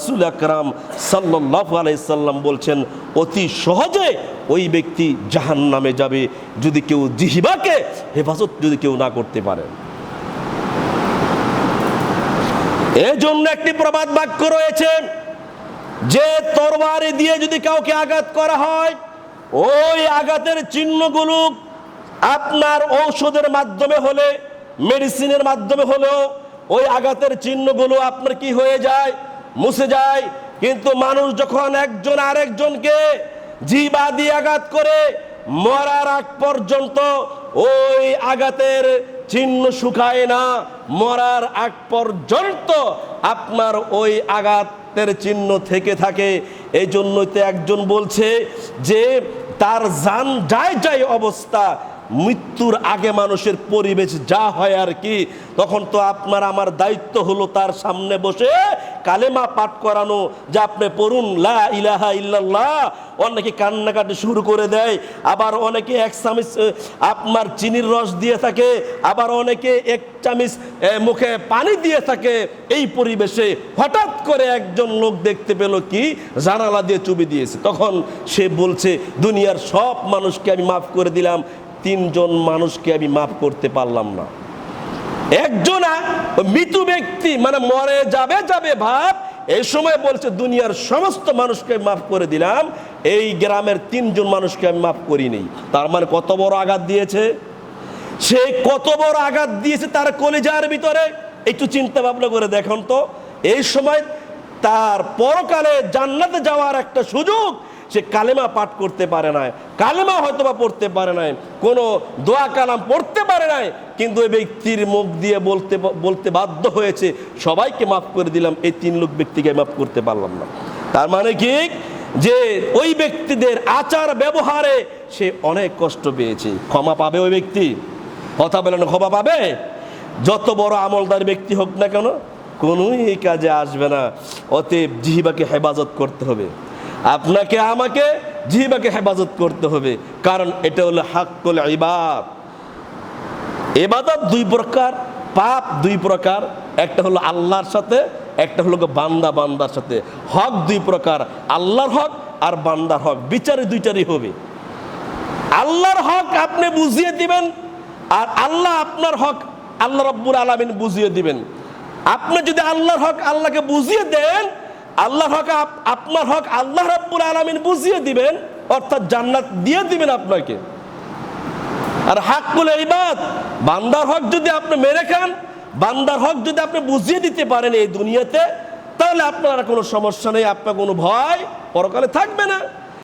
রাসূল আকরাম সাল্লাল্লাহু আলাইহি সাল্লাম বলছেন অতি সহজে ওই ব্যক্তি জাহান্নামে যাবে যদি কেউ জিহ্বাকে হেফাজত যদি কেউ না করতে পারে। এই জন্য একটি প্রবাদ বাক্য রয়েছে যে তরবারি দিয়ে যদি কাউকে আঘাত করা হয় ওই আঘাতের চিহ্নগুলো আপনার ঔষধের মাধ্যমে হলে মেডিসিনের মাধ্যমে হলেও ওই আঘাতের চিহ্নগুলো আপনার কি হয়ে যায়, মুছে যায়। কিন্তু মানুষ যখন একজন আরেকজনকে জিহ্বা দিয়ে আঘাত করে মরার আগ পর্যন্ত ওই আঘাতের চিহ্ন শুকায় না, মরার আগ পর্যন্ত আপনার ওই আঘাতের চিহ্ন থেকে থাকে। এই জন্যই তো একজন বলছে যে তার জান যায় অবস্থা, মৃত্যুর আগে মানুষের পরিবেশ যা হয় আর কি, তখন তো আপনার আমার দায়িত্ব হলো তার সামনে বসে কালেমা পাঠ করানো, যে আপনি পড়ুন লা ইলাহা ইল্লাল্লাহ। অনেকে কান্নাকাটি শুরু করে দেয়, আবার অনেকে এক চামচ আপনার চিনির রস দিয়ে থাকে, আবার অনেকে এক চামচ মুখে পানি দিয়ে থাকে। এই পরিবেশে হঠাৎ করে একজন লোক দেখতে পেল কি জানালা দিয়ে চুবি দিয়েছে, তখন সে বলছে দুনিয়ার সব মানুষকে আমি মাফ করে দিলাম, তিনজন মানুষকে আমি মাফ করতে পারলাম না। একজন মৃত ব্যক্তি মানে মরে যাবে ভাব, এই সময় বলছে দুনিয়ার সমস্ত মানুষকে মাফ করে দিলাম, এই গ্রামের তিনজন মানুষকে আমি মাফ করিনি। তার মানে কত বড় আঘাত দিয়েছে সে, কত বড় আঘাত দিয়েছে তার কলিজার ভিতরে। একটু চিন্তা ভাবনা করে দেখুন তো, এই সময় তার পরকালে জান্নাতে যাওয়ার একটা সুযোগ, সে কালেমা পাঠ করতে পারে নাই, কালেমা হয়তো বা পড়তে পারে নাই, কোনো দোয়া কালাম পড়তে পারে নাই, কিন্তু ওই ব্যক্তির মুখ দিয়ে বলতে বাধ্য হয়েছে সবাইকে মাফ করে দিলাম, এই তিন লোক ব্যক্তিকে মাফ করতে পারলাম না। তার মানে কি যে ওই ব্যক্তিদের আচার ব্যবহারে সে অনেক কষ্ট পেয়েছে। ক্ষমা পাবে ওই ব্যক্তি? কথা বলেন, ক্ষমা পাবে? যত বড় আমলদার ব্যক্তি হোক না কেন, কোনোই এই কাজে আসবে না। অতএব জিহ্বাকে হেফাজত করতে হবে, আপনাকে আমাকে জিহ্বাকে হেফাজত করতে হবে, কারণ এটা হলো হাক্কুল ইবাদ। ইবাদত দুই প্রকার, পাপ দুই প্রকার, একটা হলো আল্লাহর সাথে, একটা হলো বান্দার সাথে। হক দুই প্রকার, আল্লাহর হক আর বান্দার হক, বিচারে দুইটারই হবে। আল্লাহর হক আপনি বুঝিয়ে দিবেন, আর আল্লাহ আপনার হক আল্লাহ রাব্বুল আলামিন বুঝিয়ে দিবেন। আপনি যদি আল্লাহর হক আল্লাহকে বুঝিয়ে দেন, আল্লাহর হক আপনার হক আল্লাহ রাব্বুল আলামিন বুঝিয়ে দিবেন, অর্থাৎ জান্নাত দিয়ে দিবেন আপনাকে। আর হাক্কুল ইবাদ, বান্দার হক যদি আপনি মেরে খান, বান্দার হক যদি আপনি বুঝিয়ে দিতে পারেন এই দুনিয়াতে, তাহলে আপনার কোনো সমস্যা নেই, আপনার কোনো ভয় পরকালে থাকবে না।